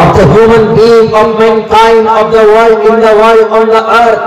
of the human being, of mankind, of the world, in the world, on the earth।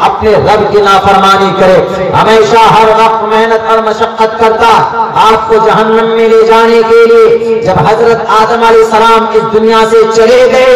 اپنے رب کی نافرمانی کرے، ہمیشہ ہر وقت محنت اور مشقت کرتا آپ کو جہنم میں لے جانے کے لیے۔ جب حضرت آدم علیہ السلام اس دنیا سے چلے گئے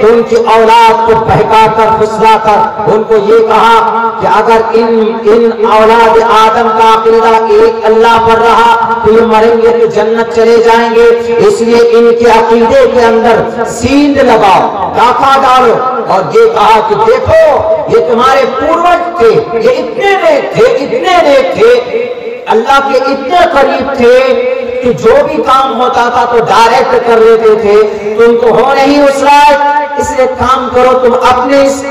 تو ان کی اولاد کو بہکا کر پھسلا کر ان کو یہ کہا کہ اگر ان اولاد آدم کا عقیدہ ایک اللہ پر رہا تو یہ مریں گے تو جنت چلے جائیں گے، اس لیے ان کے عقیدے کے اندر سیند لگاؤ، ڈاکہ ڈالو، اور یہ کہا کہ دیکھو یہ تمہارے پوروج تھے، یہ اتنے نیک تھے، اللہ کے اتنے قریب تھے کہ جو بھی کام ہوتا تھا تو ڈائریکٹ کر لیتے تھے، تم کو ہو نہیں اس لائق، اس لیے کام کرو تم اپنے اس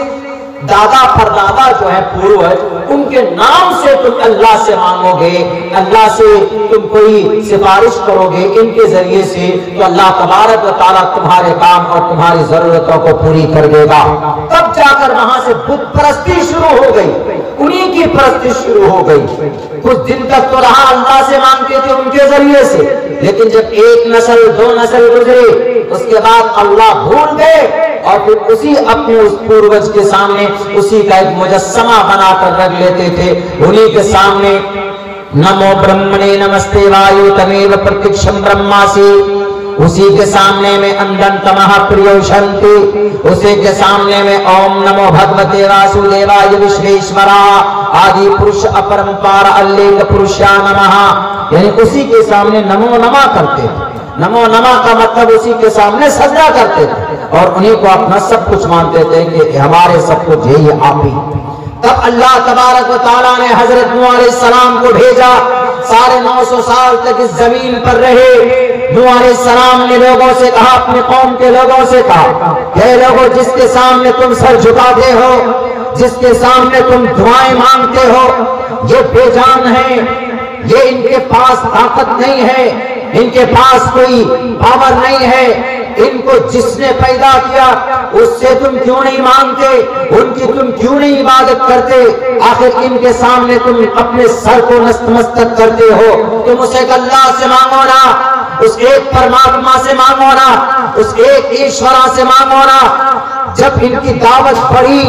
دادا پردادا جو ہے پوروج ان کے نام سے تم اللہ سے مانگو گے، اللہ سے تم کوئی سفارش کرو گے ان کے ذریعے سے، تو اللہ تبارک و تعالیٰ تمہارے کام اور تمہاری ضرورتوں کو پوری کر دے گا۔ تب جا کر وہاں سے بت پرستی شروع ہو گئی، انہی کی پرستی شروع ہو گئی۔ کچھ دن تک تو رہا اللہ سے مانگتے تھے ان کے ذریعے سے، لیکن جب ایک نسل دو نسل گزرے اس کے بعد اللہ بھول گئے اور پھر اسی اپنے اس پوروج کے سامنے اسی کا ایک مجسمہ بنا کر رکھ لیتے تھے، انہی کے سامنے نمو برہمنے نمستے وایو تمیو پرتکشم برہماسی، اسی کے سامنے میں اندن تمہ پریوشنتی، اسی کے سامنے میں اوم نمو بھگوتے واسودیوائے وشویشورا آدی پرش اپرمپار اللیک پرشا نمہ، یعنی اسی کے سامنے نمو نما کرتے تھے۔ نمو نما کا مطلب اسی کے سامنے سجدہ کرتے تھے اور انہی کو اپنا سب کچھ مانتے تھے کہ ہمارے سب کچھ یہی آپ ہی۔ تب اللہ تبارک و تعالیٰ نے حضرت نوح علیہ السلام کو بھیجا، ساڑھے 900 سال تک اس زمین پر رہے۔ نوح علیہ السلام نے لوگوں سے کہا، اپنے قوم کے لوگوں سے کہا کہ لوگوں جس کے سامنے تم سر جھکاتے ہو، جس کے سامنے تم دعائیں مانگتے ہو، یہ بے جان ہے، یہ ان کے پاس طاقت نہیں ہے، ان کے پاس کوئی پاور نہیں ہے، ان کو جس نے پیدا کیا اس سے تم کیوں نہیں مانگتے، ان کی تم کیوں نہیں عبادت کرتے، آخر ان کے سامنے تم اپنے سر کو نستمستک کرتے ہو، تم اسے اللہ سے مانگو نا، اس ایک پرماتما سے مانگو نا، اس ایک ایشورا سے مانگو نا۔ جب ان کی دعوت پڑھی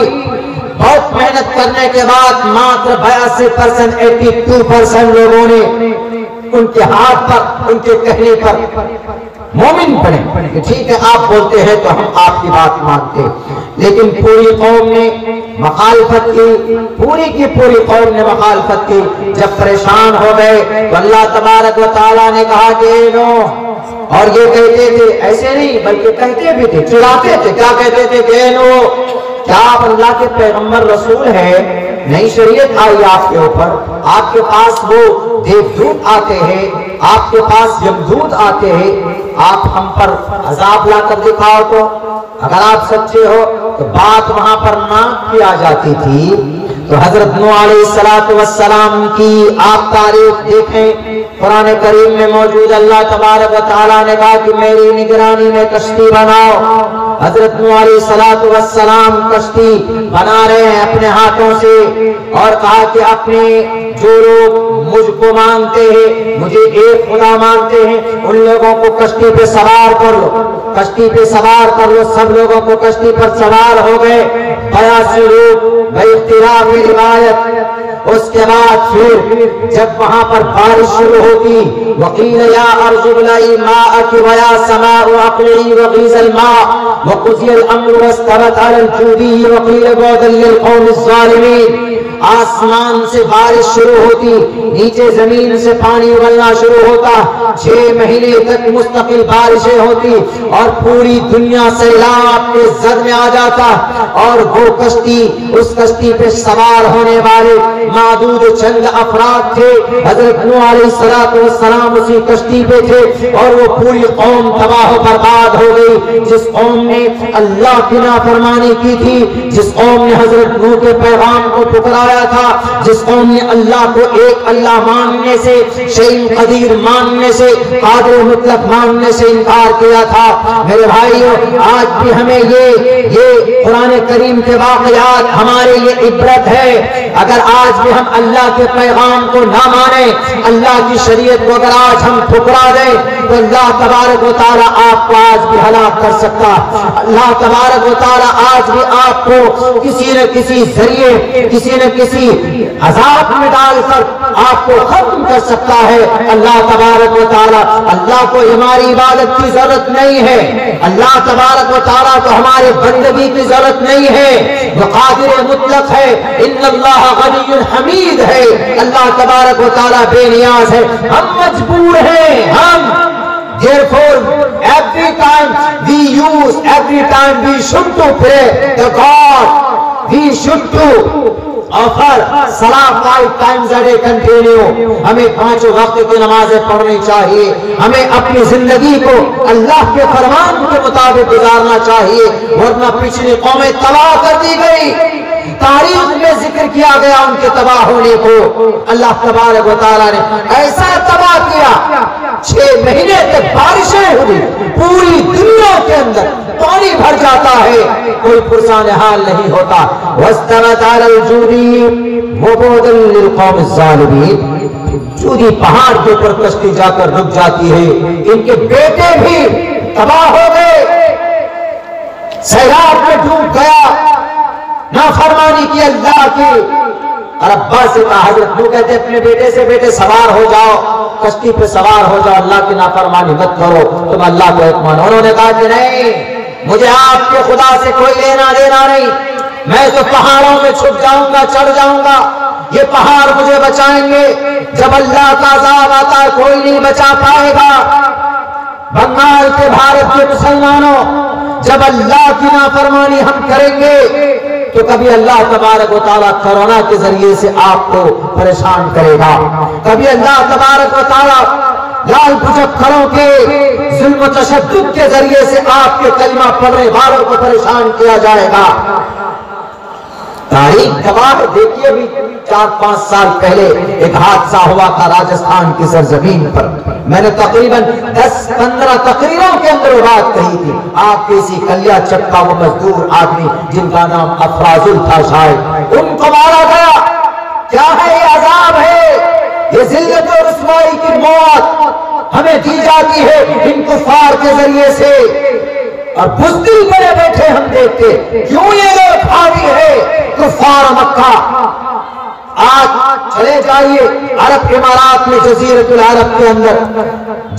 بہت محنت کرنے کے بعد ماتر 82% 82% لوگوں نے ان کے ہاتھ پر ان کے کہنے پر مومن بنے کہ ٹھیک ہے آپ بولتے ہیں تو ہم آپ کی بات مانتے، لیکن پوری قوم نے مخالفت کی، پوری کی پوری قوم نے مخالفت کی۔ جب پریشان ہو گئے تو اللہ تبارک و تعالیٰ نے کہا کہ نوح، اور یہ کہتے تھے ایسے نہیں بلکہ کہتے بھی تھے، چڑھاتے تھے، کیا کہتے تھے کہ نوح کیا آپ اللہ کے پیغمبر رسول ہیں، نئی شریعت آئی آپ کے اوپر، آپ کے پاس وہ دیودوت آتے ہیں، آپ کے پاس یمدود آتے ہیں، آپ ہم پر عذاب لا کر دکھاؤ تو اگر آپ سچے ہو تو بات وہاں پر نہ کیا جاتی تھی۔ تو حضرت نوح علیہ السلام کی آپ تاریخ دیکھیں، قرآن کریم میں موجود اللہ تبارک و تعالیٰ نے کہا کہ میری نگرانی میں کشتی بناؤ۔ حضرت نوح علیہ السلام کشتی بنا رہے ہیں اپنے ہاتھوں سے، اور کہا کہ اپنے جو لوگ مجھ کو مانتے ہیں، مجھے ایک خدا مانتے ہیں، ان لوگوں کو کشتی پہ سوار کر لو، کشتی پہ سوار کر لو۔ سب لوگوں کو کشتی پر سوار ہو گئے، 82 لوگ باختلاف روایت۔ اس کے بعد پھر جب وہاں پر بارش شروع ہوتی، وقیل یا ارض ابلعی ماءک ویا سماء اقلعی وغیض الماء وقضی الامر واستوت علی الجودی وقیل بعدا للقوم الظالمین۔ آسمان سے بارش شروع ہوتی، نیچے زمین سے پانی اگلنا شروع ہوتا، 6 مہینے تک مستقل بارشیں ہوتی اور پوری دنیا سیلاب کے زد میں آ جاتا، اور وہ کشتی، اس کشتی پہ سوار ہونے والے معدود چند افراد تھے۔ حضرت نوح علیہ السلام اسی کشتی پہ تھے اور وہ پوری قوم تباہ و برباد ہو گئی، جس قوم نے اللہ کی نافرمانی کی تھی، جس قوم نے حضرت نوح کے پیغام کو ٹکرایا تھا، جس قوم نے اللہ کو ایک اللہ ماننے سے، شیء قدیر ماننے سے سے قادر مطلق ماننے سے انکار کیا تھا۔ میرے بھائیو، آج بھی ہمیں یہ قرآن کریم کے واقعات ہمارے لیے عبرت ہے۔ اگر آج بھی ہم اللہ کے پیغام کو نہ مانیں، اللہ کی شریعت کو اگر آج ہم ٹھکرا دیں، تو اللہ تبارک و تعالیٰ آپ کو آج بھی ہلاک کر سکتا ہے۔ اللہ تبارک و تعالیٰ آج بھی آپ کو کسی نہ کسی ذریعے، کسی نہ کسی عذاب میں ڈال کر آپ کو ختم کر سکتا ہے۔ اللہ تبارک و تعالیٰ، اللہ کو ہماری عبادت کی ضرورت نہیں ہے، اللہ تبارک و تعالیٰ کو ہمارے بندگی کی ضرورت نہیں ہے، وہ قادر مطلق ہے۔ ان اللہ غنی حمید ہے، اللہ تبارک و تعالیٰ بے نیاز ہے، ہم مجبور ہیں۔ Therefore, every time we should to pray to God, we should to offer salah 5 times a day continue. ہمیں 5 وقت کی نمازیں پڑھنی چاہیے، ہمیں اپنی زندگی کو اللہ کے فرمان کے مطابق گزارنا چاہیے، ورنہ پچھلی قومیں تباہ کر دی گئی، تاریخ میں ذکر کیا گیا ان کے تباہ ہونے کو۔ اللہ تبارک و تعالیٰ نے ایسا تباہ کیا، 6 مہینے تک بارشیں ہوئی، پوری دنیا کے اندر پانی بھر جاتا ہے، کوئی پرسان حال نہیں ہوتا۔ وَاسْتَوَتْ عَلَى الْجُودِي وَبُعْدًا لِلْقَوْمِ الظَّالِمِينَ۔ جودی پہاڑ کے اوپر کشتی جا کر رک جاتی ہے، ان کے بیٹے بھی تباہ ہو گئے، سیلاب میں ڈوب گیا، نافرمانی کی اللہ کی۔ اور ابا سے کہا، حضرت نوح کہتے اپنے بیٹے سے، بیٹے سوار ہو جاؤ، کشتی پہ سوار ہو جاؤ، اللہ کی نافرمانی مت کرو، تم اللہ کو ایک مانو۔ انہوں نے کہا کہ نہیں، مجھے آپ کے خدا سے کوئی لینا دینا نہیں، میں تو پہاڑوں میں چھپ جاؤں گا، چڑھ جاؤں گا، یہ پہاڑ مجھے بچائیں گے، جب اللہ کا عذاب آتا ہے کوئی نہیں بچا پائے گا۔ بنگال کے بھارت کے مسلمانوں، جب اللہ کی نافرمانی ہم کریں گے تو کبھی اللہ تبارک و تعالیٰ کرونا کے ذریعے سے آپ کو پریشان کرے گا، کبھی اللہ تبارک و تعالیٰ لال بھجکروں کے ظلم و تشدد کے ذریعے سے آپ کے کلمہ پڑھنے والوں کو پریشان کیا جائے گا۔ تاریخ گواہ ہے، دیکھیے بھی 4-5 سال پہلے ایک حادثہ ہوا تھا راجستھان کی سرزمین پر، میں نے تقریباً 10-15 تقریروں کے اندر بات کہی تھی۔ آپ کے اسی کلیا چک کا وہ مزدور آدمی جن کا نام افرازل تھا شاید، ان کو مارا گیا۔ کیا ہے یہ عذاب ہے، یہ ذلت اور رسوائی کی موت ہمیں دی جاتی ہے ان کفار کے ذریعے سے، اور بزدل بڑے بیٹھے ہم دیکھتے کیوں یہ لوگ حاوی ہے کفار مکہ۔ آج چلے جائیے عرب امارات میں، جزیرۃ العرب کے اندر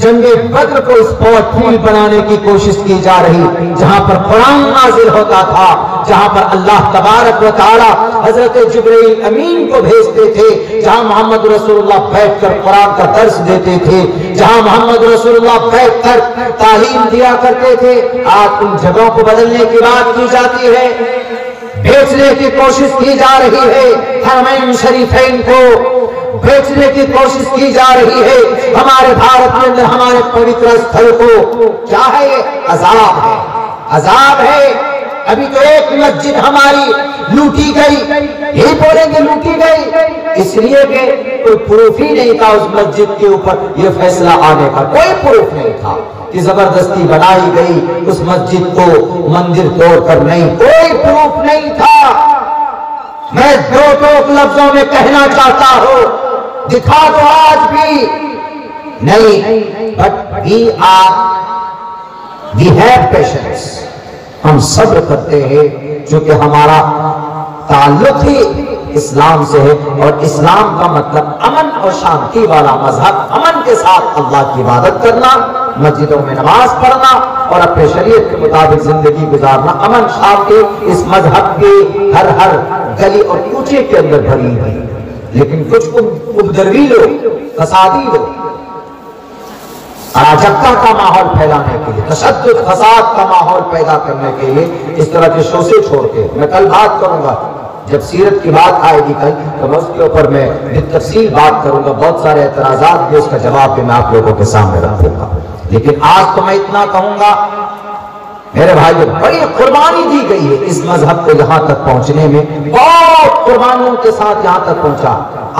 جنگ بدر کو اسپورٹ فیلڈ بنانے کی کوشش کی جا رہی، جہاں پر قرآن نازل ہوتا تھا، جہاں پر اللہ تبارک و تعالی حضرت جبرائیل امین کو بھیجتے تھے، جہاں محمد رسول اللہ بیٹھ کر قرآن کا درس دیتے تھے، جہاں محمد رسول اللہ بیٹھ کر تعلیم دیا کرتے تھے۔ آج ان جگہوں کو بدلنے کی بات کی جاتی ہے، بیچنے کی کوشش کی جا رہی ہے، حرمین شریفین کو بیچنے کی کوشش کی جا رہی ہے، ہمارے بھارت کے اندر ہمارے پوتر استھل کو۔ کیا ہے یہ عذاب ہے، عذاب ہے۔ ابھی تو ایک مسجد ہماری لوٹی گئی، یہی بولیں گے لوٹی گئی، اس لیے کہ کوئی پروف ہی نہیں تھا اس مسجد کے اوپر یہ فیصلہ آنے کا، کوئی پروف نہیں تھا کہ زبردستی بنائی گئی اس مسجد کو مندر توڑ کر، نہیں، کوئی پروف نہیں تھا۔ میں 2 ٹوک لفظوں میں کہنا چاہتا ہوں، دکھا دو آج بھی نہیں، بٹ we have patience، ہم صبر کرتے ہیں، چونکہ ہمارا تعلق ہی اسلام سے ہے، اور اسلام کا مطلب امن اور شانتی والا مذہب، امن کے ساتھ اللہ کی عبادت کرنا، مسجدوں میں نماز پڑھنا اور اپنے شریعت کے مطابق زندگی گزارنا، امن شانتی اس مذہب کے ہر گلی اور کوچے کے اندر بھری ہوئی۔ لیکن کچھ ابدروی لوگ، فسادی لوگ، اراجکتا کا ماحول پھیلانے کے لیے، تشدد فساد کا ماحول پیدا کرنے کے لیے اس طرح کے شوشے چھوڑ کے، میں کل بات کروں گا، جب سیرت کی بات آئے گی کل تو میں اس کے اوپر میں بالتفصیل بات کروں گا، بہت سارے اعتراضات بھی، اس کا جواب بھی میں آپ لوگوں کے سامنے رکھوں گا۔ لیکن آج تو میں اتنا کہوں گا، میرے بھائیو، بڑی قربانی دی گئی ہے اس مذہب کو یہاں تک پہنچنے میں، بہت قربانیوں کے ساتھ یہاں تک پہنچا۔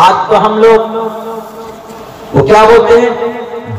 آج تو ہم لوگ وہ کیا بولتے ہیں،